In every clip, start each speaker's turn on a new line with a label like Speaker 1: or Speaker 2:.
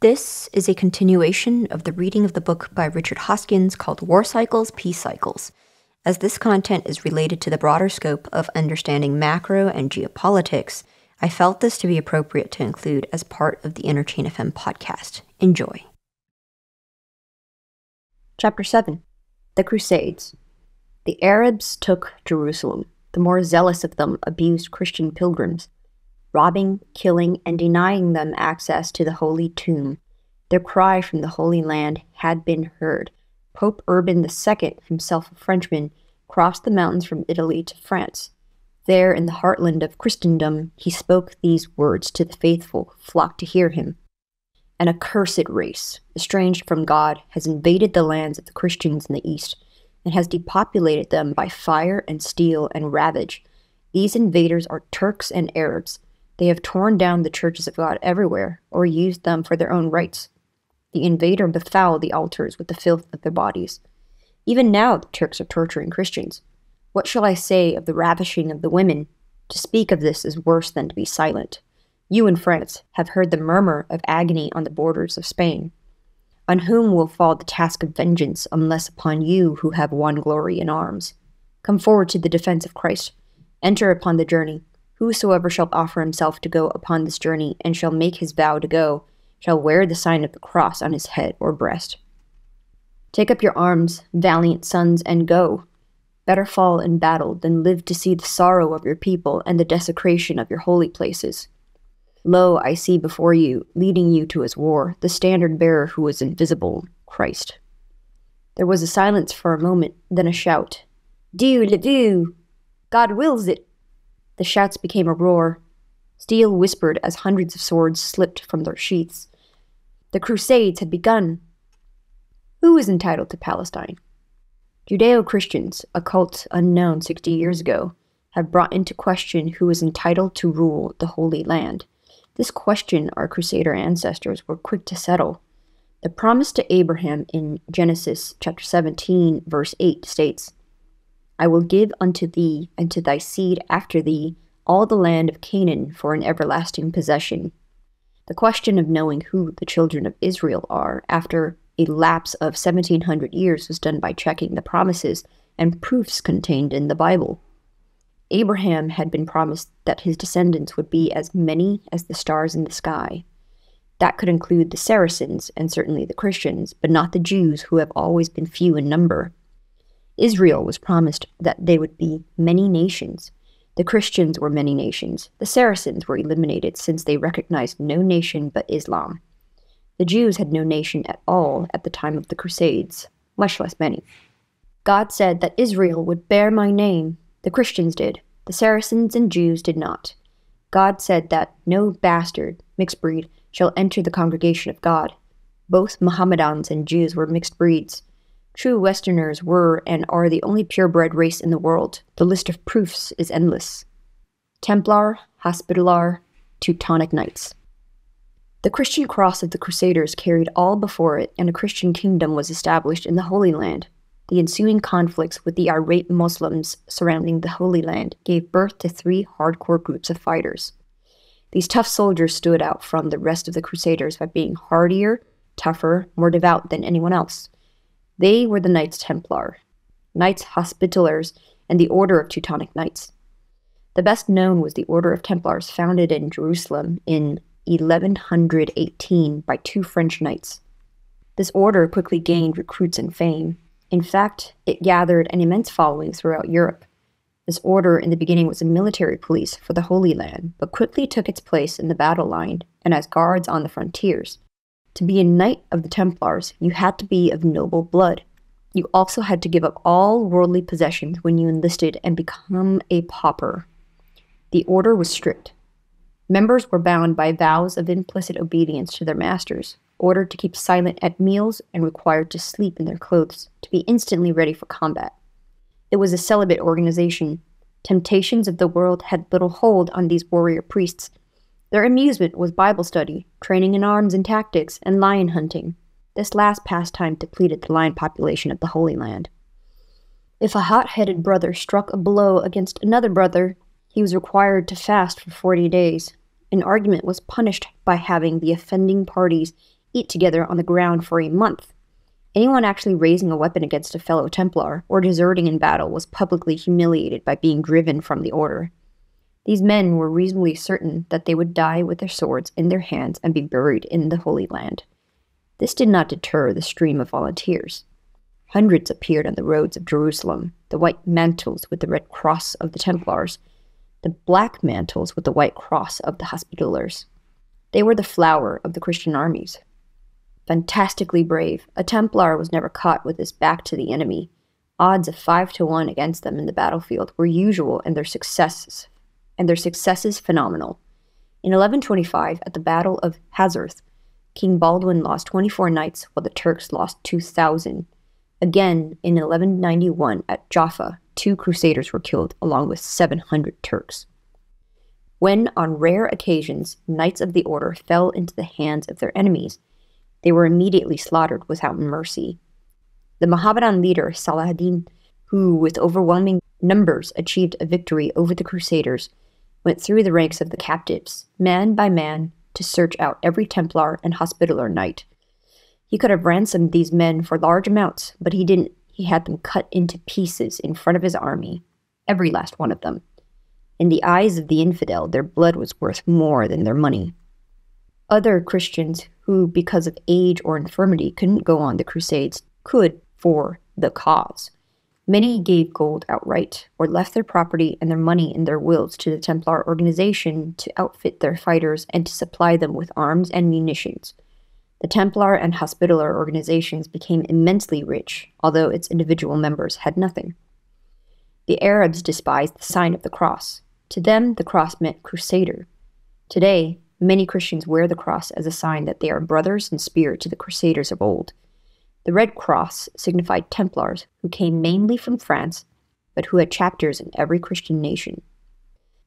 Speaker 1: This is a continuation of the reading of the book by Richard Hoskins called War Cycles, Peace Cycles. As this content is related to the broader scope of understanding macro and geopolitics, I felt this to be appropriate to include as part of the Interchain FM podcast. Enjoy. Chapter 7. The Crusades. The Arabs took Jerusalem. The more zealous of them abused Christian pilgrims, robbing, killing, and denying them access to the Holy Tomb. Their cry from the Holy Land had been heard. Pope Urban II, himself a Frenchman, crossed the mountains from Italy to France. There, in the heartland of Christendom, he spoke these words to the faithful who flocked to hear him. An accursed race, estranged from God, has invaded the lands of the Christians in the East, and has depopulated them by fire and steel and ravage. These invaders are Turks and Arabs. They have torn down the churches of God everywhere, or used them for their own rights. The invader befouled the altars with the filth of their bodies. Even now the Turks are torturing Christians. What shall I say of the ravishing of the women? To speak of this is worse than to be silent. You in France have heard the murmur of agony on the borders of Spain. On whom will fall the task of vengeance unless upon you who have won glory in arms? Come forward to the defense of Christ. Enter upon the journey. Whosoever shall offer himself to go upon this journey, and shall make his vow to go, shall wear the sign of the cross on his head or breast. Take up your arms, valiant sons, and go. Better fall in battle than live to see the sorrow of your people and the desecration of your holy places. Lo, I see before you, leading you to his war, the standard-bearer who is invisible, Christ. There was a silence for a moment, then a shout. Dieu le veut! God wills it! The shouts became a roar. Steel whispered as hundreds of swords slipped from their sheaths. The Crusades had begun. Who is entitled to Palestine? Judeo-Christians, a cult unknown 60 years ago, have brought into question who is entitled to rule the Holy Land. This question our Crusader ancestors were quick to settle. The promise to Abraham in Genesis chapter 17, verse 8 states, I will give unto thee and to thy seed after thee all the land of Canaan for an everlasting possession. The question of knowing who the children of Israel are after a lapse of 1700 years was done by checking the promises and proofs contained in the Bible. Abraham had been promised that his descendants would be as many as the stars in the sky. That could include the Saracens and certainly the Christians, but not the Jews who have always been few in number. Israel was promised that they would be many nations. The Christians were many nations. The Saracens were eliminated since they recognized no nation but Islam. The Jews had no nation at all at the time of the Crusades, much less many. God said that Israel would bear my name. The Christians did. The Saracens and Jews did not. God said that no bastard, mixed breed, shall enter the congregation of God. Both Mohammedans and Jews were mixed breeds. True Westerners were and are the only purebred race in the world. The list of proofs is endless. Templar, Hospitaller, Teutonic Knights. The Christian cross of the Crusaders carried all before it, and a Christian kingdom was established in the Holy Land. The ensuing conflicts with the irate Muslims surrounding the Holy Land gave birth to 3 hardcore groups of fighters. These tough soldiers stood out from the rest of the Crusaders by being hardier, tougher, more devout than anyone else. They were the Knights Templar, Knights Hospitallers, and the Order of Teutonic Knights. The best known was the Order of Templars founded in Jerusalem in 1118 by 2 French knights. This order quickly gained recruits and fame. In fact, it gathered an immense following throughout Europe. This order in the beginning was a military police for the Holy Land, but quickly took its place in the battle line and as guards on the frontiers. To be a Knight of the Templars, you had to be of noble blood. You also had to give up all worldly possessions when you enlisted and become a pauper. The order was strict. Members were bound by vows of implicit obedience to their masters, ordered to keep silent at meals, and required to sleep in their clothes, to be instantly ready for combat. It was a celibate organization. Temptations of the world had little hold on these warrior priests. Their amusement was Bible study, training in arms and tactics, and lion hunting. This last pastime depleted the lion population of the Holy Land. If a hot-headed brother struck a blow against another brother, he was required to fast for 40 days. An argument was punished by having the offending parties eat together on the ground for a month. Anyone actually raising a weapon against a fellow Templar or deserting in battle was publicly humiliated by being driven from the order. These men were reasonably certain that they would die with their swords in their hands and be buried in the Holy Land. This did not deter the stream of volunteers. Hundreds appeared on the roads of Jerusalem, the white mantles with the red cross of the Templars, the black mantles with the white cross of the Hospitallers. They were the flower of the Christian armies. Fantastically brave, a Templar was never caught with his back to the enemy. Odds of 5-1 against them in the battlefield were usual, and their successes phenomenal. In 1125, at the Battle of Hazorth, King Baldwin lost 24 knights, while the Turks lost 2,000. Again, in 1191, at Jaffa, 2 crusaders were killed, along with 700 Turks. When, on rare occasions, knights of the order fell into the hands of their enemies, they were immediately slaughtered without mercy. The Mohammedan leader Saladin, who with overwhelming numbers achieved a victory over the Crusaders, went through the ranks of the captives, man by man, to search out every Templar and Hospitaller knight. He could have ransomed these men for large amounts, but he didn't. He had them cut into pieces in front of his army, every last one of them. In the eyes of the infidel, their blood was worth more than their money. Other Christians who, because of age or infirmity, couldn't go on the Crusades, could for the cause. Many gave gold outright, or left their property and their money in their wills to the Templar organization to outfit their fighters and to supply them with arms and munitions. The Templar and Hospitaller organizations became immensely rich, although its individual members had nothing. The Arabs despised the sign of the cross. To them, the cross meant crusader. Today, many Christians wear the cross as a sign that they are brothers in spirit to the Crusaders of old. The Red Cross signified Templars who came mainly from France, but who had chapters in every Christian nation.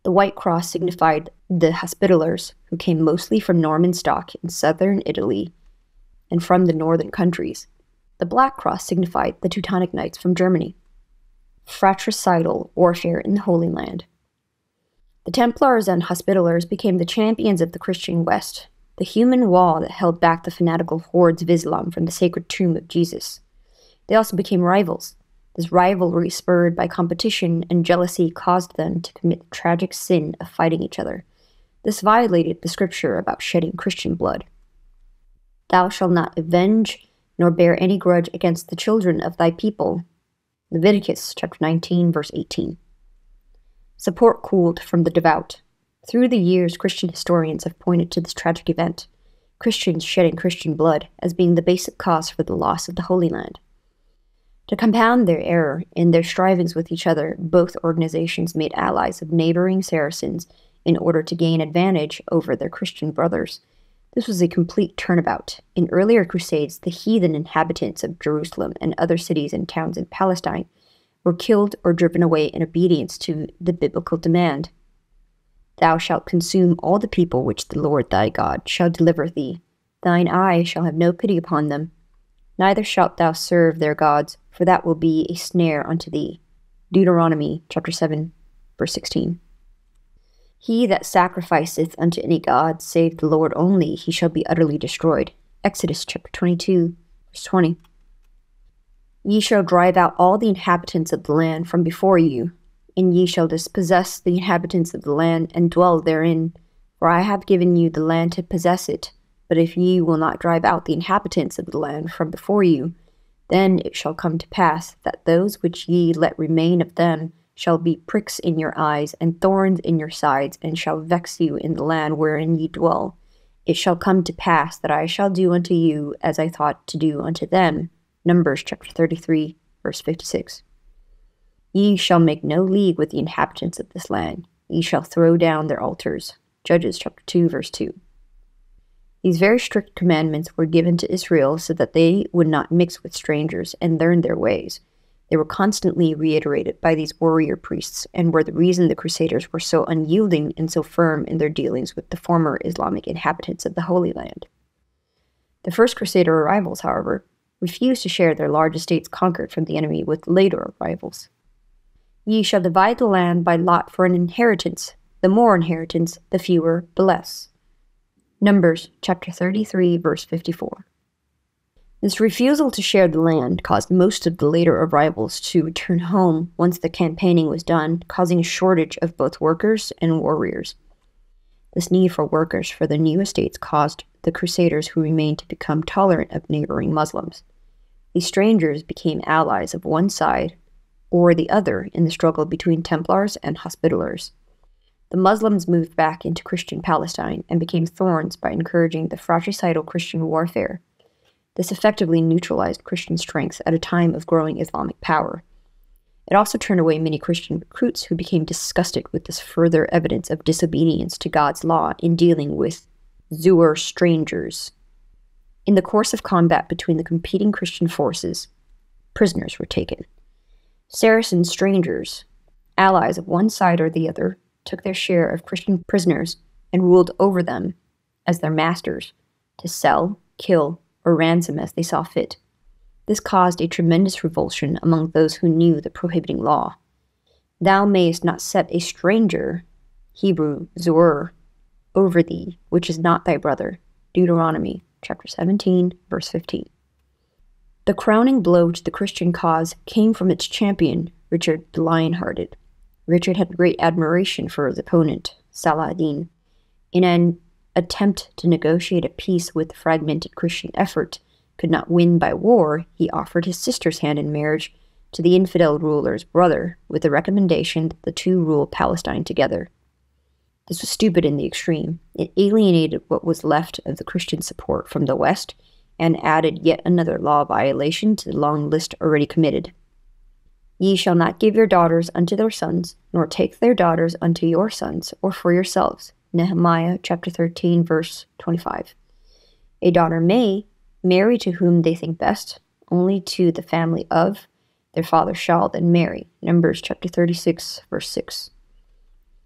Speaker 1: The White Cross signified the Hospitallers, who came mostly from Norman stock in southern Italy and from the northern countries. The Black Cross signified the Teutonic Knights from Germany. Fratricidal warfare in the Holy Land. The Templars and Hospitallers became the champions of the Christian West, the human wall that held back the fanatical hordes of Islam from the sacred tomb of Jesus. They also became rivals. This rivalry, spurred by competition and jealousy, caused them to commit the tragic sin of fighting each other. This violated the scripture about shedding Christian blood. Thou shalt not avenge, nor bear any grudge against the children of thy people. Leviticus chapter 19, verse 18. Support cooled from the devout. Through the years, Christian historians have pointed to this tragic event, Christians shedding Christian blood, as being the basic cause for the loss of the Holy Land. To compound their error in their strivings with each other, both organizations made allies of neighboring Saracens in order to gain advantage over their Christian brothers. This was a complete turnabout. In earlier crusades, the heathen inhabitants of Jerusalem and other cities and towns in Palestine were killed or driven away in obedience to the biblical demand. Thou shalt consume all the people which the Lord thy God shall deliver thee. Thine eye shall have no pity upon them. Neither shalt thou serve their gods, for that will be a snare unto thee. Deuteronomy chapter 7, verse 16. He that sacrificeth unto any god, save the Lord only, he shall be utterly destroyed. Exodus chapter 22, verse 20. Ye shall drive out all the inhabitants of the land from before you, and ye shall dispossess the inhabitants of the land, and dwell therein. For I have given you the land to possess it. But if ye will not drive out the inhabitants of the land from before you, then it shall come to pass that those which ye let remain of them shall be pricks in your eyes, and thorns in your sides, and shall vex you in the land wherein ye dwell. It shall come to pass that I shall do unto you as I thought to do unto them. Numbers chapter 33, verse 56. Ye shall make no league with the inhabitants of this land. Ye shall throw down their altars. Judges chapter 2, verse 2. These very strict commandments were given to Israel so that they would not mix with strangers and learn their ways. They were constantly reiterated by these warrior priests and were the reason the Crusaders were so unyielding and so firm in their dealings with the former Islamic inhabitants of the Holy Land. The first Crusader arrivals, however, refused to share their large estates conquered from the enemy with later arrivals. Ye shall divide the land by lot for an inheritance. The more inheritance, the fewer, the less. Numbers chapter 33, verse 54. This refusal to share the land caused most of the later arrivals to return home once the campaigning was done, causing a shortage of both workers and warriors. This need for workers for the new estates caused the Crusaders who remained to become tolerant of neighboring Muslims. These strangers became allies of one side or the other in the struggle between Templars and Hospitallers. The Muslims moved back into Christian Palestine and became thorns by encouraging the fratricidal Christian warfare. This effectively neutralized Christian strength at a time of growing Islamic power. It also turned away many Christian recruits who became disgusted with this further evidence of disobedience to God's law in dealing with Zuur strangers. In the course of combat between the competing Christian forces, prisoners were taken. Saracen strangers, allies of one side or the other, took their share of Christian prisoners and ruled over them as their masters, to sell, kill, or ransom as they saw fit. This caused a tremendous revulsion among those who knew the prohibiting law. Thou mayest not set a stranger, Hebrew, Zur, over thee, which is not thy brother. Deuteronomy chapter 17, verse 15. The crowning blow to the Christian cause came from its champion, Richard the Lion-Hearted. Richard had great admiration for his opponent, Salah ad-Din. In an attempt to negotiate a peace with the fragmented Christian effort could not win by war, he offered his sister's hand in marriage to the infidel ruler's brother, with the recommendation that the two rule Palestine together. This was stupid in the extreme. It alienated what was left of the Christian support from the West and added yet another law violation to the long list already committed. Ye shall not give your daughters unto their sons, nor take their daughters unto your sons, or for yourselves. Nehemiah chapter 13, verse 25. A daughter may marry to whom they think best, only to the family of their father shall then marry. Numbers chapter 36, verse 6.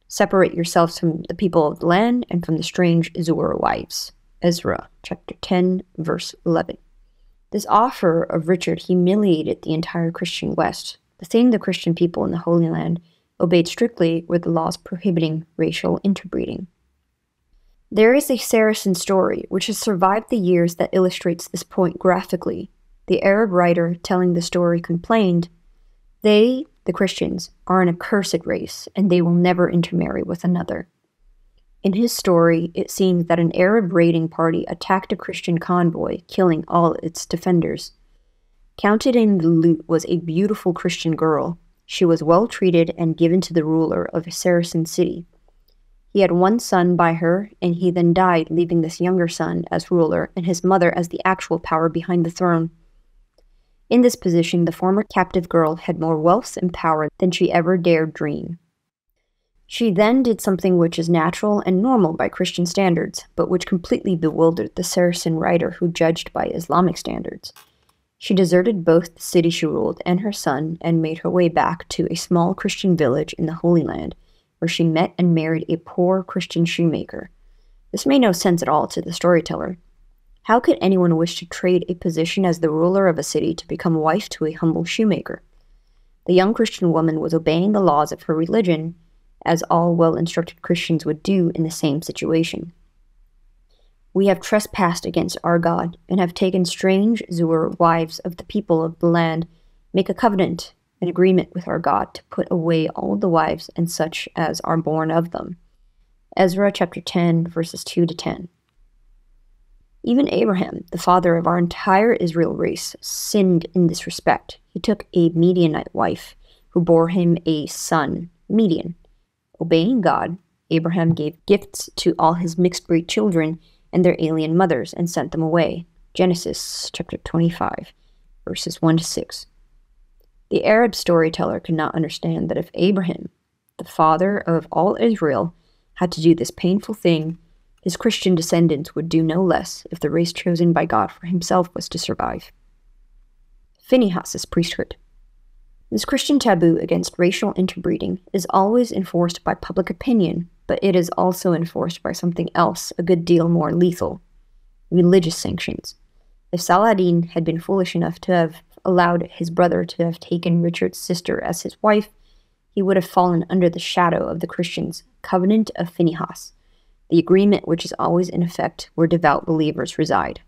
Speaker 1: Separate yourselves from the people of the land and from the strange Zuur wives. Ezra chapter 10, verse 11. This offer of Richard humiliated the entire Christian West. The thing the Christian people in the Holy Land obeyed strictly were the laws prohibiting racial interbreeding. There is a Saracen story which has survived the years that illustrates this point graphically. The Arab writer telling the story complained, "They, the Christians, are an accursed race, and they will never intermarry with another." In his story, it seems that an Arab raiding party attacked a Christian convoy, killing all its defenders. Counted in the loot was a beautiful Christian girl. She was well treated and given to the ruler of a Saracen city. He had one son by her, and he then died, leaving this younger son as ruler and his mother as the actual power behind the throne. In this position, the former captive girl had more wealth and power than she ever dared dream. She then did something which is natural and normal by Christian standards, but which completely bewildered the Saracen writer who judged by Islamic standards. She deserted both the city she ruled and her son and made her way back to a small Christian village in the Holy Land, where she met and married a poor Christian shoemaker. This made no sense at all to the storyteller. How could anyone wish to trade a position as the ruler of a city to become wife to a humble shoemaker? The young Christian woman was obeying the laws of her religion, as all well-instructed Christians would do in the same situation. We have trespassed against our God, and have taken strange Zuur wives of the people of the land, make a covenant, an agreement with our God, to put away all the wives and such as are born of them. Ezra chapter 10, verses 2 to 10. Even Abraham, the father of our entire Israel race, sinned in this respect. He took a Midianite wife, who bore him a son, Midian. Obeying God, Abraham gave gifts to all his mixed-breed children and their alien mothers, and sent them away. Genesis chapter 25, verses 1 to 6. The Arab storyteller could not understand that if Abraham, the father of all Israel, had to do this painful thing, his Christian descendants would do no less if the race chosen by God for himself was to survive. Phinehas's priesthood. This Christian taboo against racial interbreeding is always enforced by public opinion, but it is also enforced by something else a good deal more lethal: religious sanctions. If Salah ad-Din had been foolish enough to have allowed his brother to have taken Richard's sister as his wife, he would have fallen under the shadow of the Christians' covenant of Phinehas. the agreement which is always in effect where devout believers reside.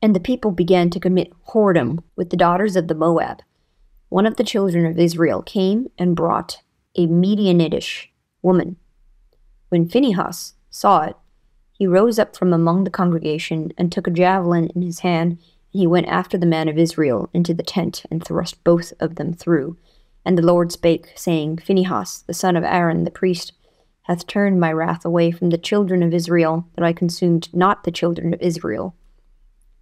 Speaker 1: And the people began to commit whoredom with the daughters of the Moab. One of the children of Israel came and brought a Midianitish woman. When Phinehas saw it, he rose up from among the congregation and took a javelin in his hand, and he went after the man of Israel into the tent and thrust both of them through. And the Lord spake, saying, Phinehas, the son of Aaron the priest, hath turned my wrath away from the children of Israel, that I consumed not the children of Israel.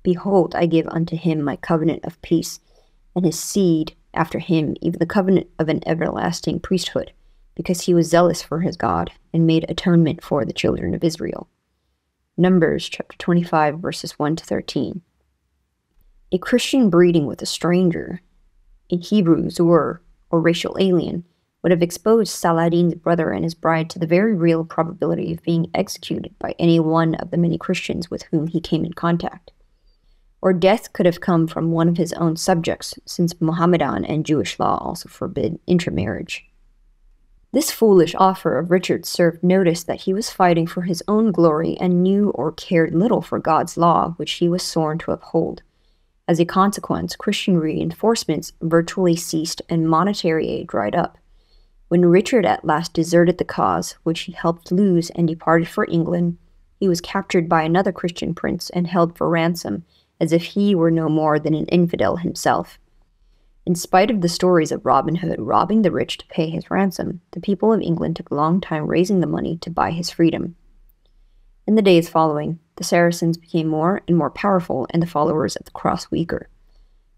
Speaker 1: Behold, I give unto him my covenant of peace, and his seed after him, even the covenant of an everlasting priesthood, because he was zealous for his God, and made atonement for the children of Israel. Numbers chapter 25, verses 1 to 13. A Christian breeding with a stranger, in Hebrew, Zur, or racial alien, would have exposed Saladin's brother and his bride to the very real probability of being executed by any one of the many Christians with whom he came in contact. Or death could have come from one of his own subjects, since Mohammedan and Jewish law also forbid intermarriage. This foolish offer of Richard's served notice that he was fighting for his own glory and knew or cared little for God's law, which he was sworn to uphold. As a consequence, Christian reinforcements virtually ceased and monetary aid dried up. When Richard at last deserted the cause, which he helped lose, and departed for England, he was captured by another Christian prince and held for ransom, as if he were no more than an infidel himself. In spite of the stories of Robin Hood robbing the rich to pay his ransom, the people of England took a long time raising the money to buy his freedom. In the days following, the Saracens became more and more powerful and the followers of the cross weaker.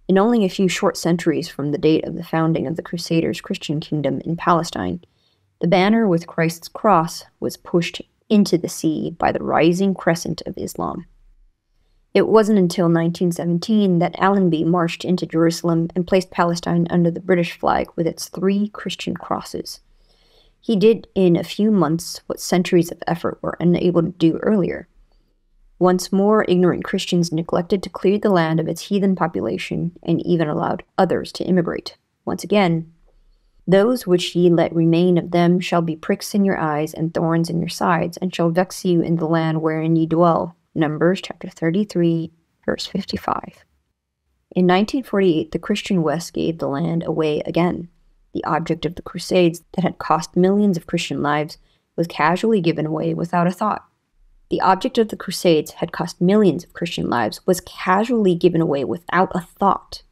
Speaker 1: In only a few short centuries from the date of the founding of the Crusaders' Christian kingdom in Palestine, the banner with Christ's cross was pushed into the sea by the rising crescent of Islam. It wasn't until 1917 that Allenby marched into Jerusalem and placed Palestine under the British flag with its 3 Christian crosses. He did in a few months what centuries of effort were unable to do earlier. Once more, ignorant Christians neglected to clear the land of its heathen population and even allowed others to immigrate. Once again, those which ye let remain of them shall be pricks in your eyes and thorns in your sides, and shall vex you in the land wherein ye dwell. Numbers chapter 33, verse 55. In 1948, the Christian West gave the land away again. The object of the Crusades that had cost millions of Christian lives was casually given away without a thought. The object of the Crusades had cost millions of Christian lives was casually given away without a thought.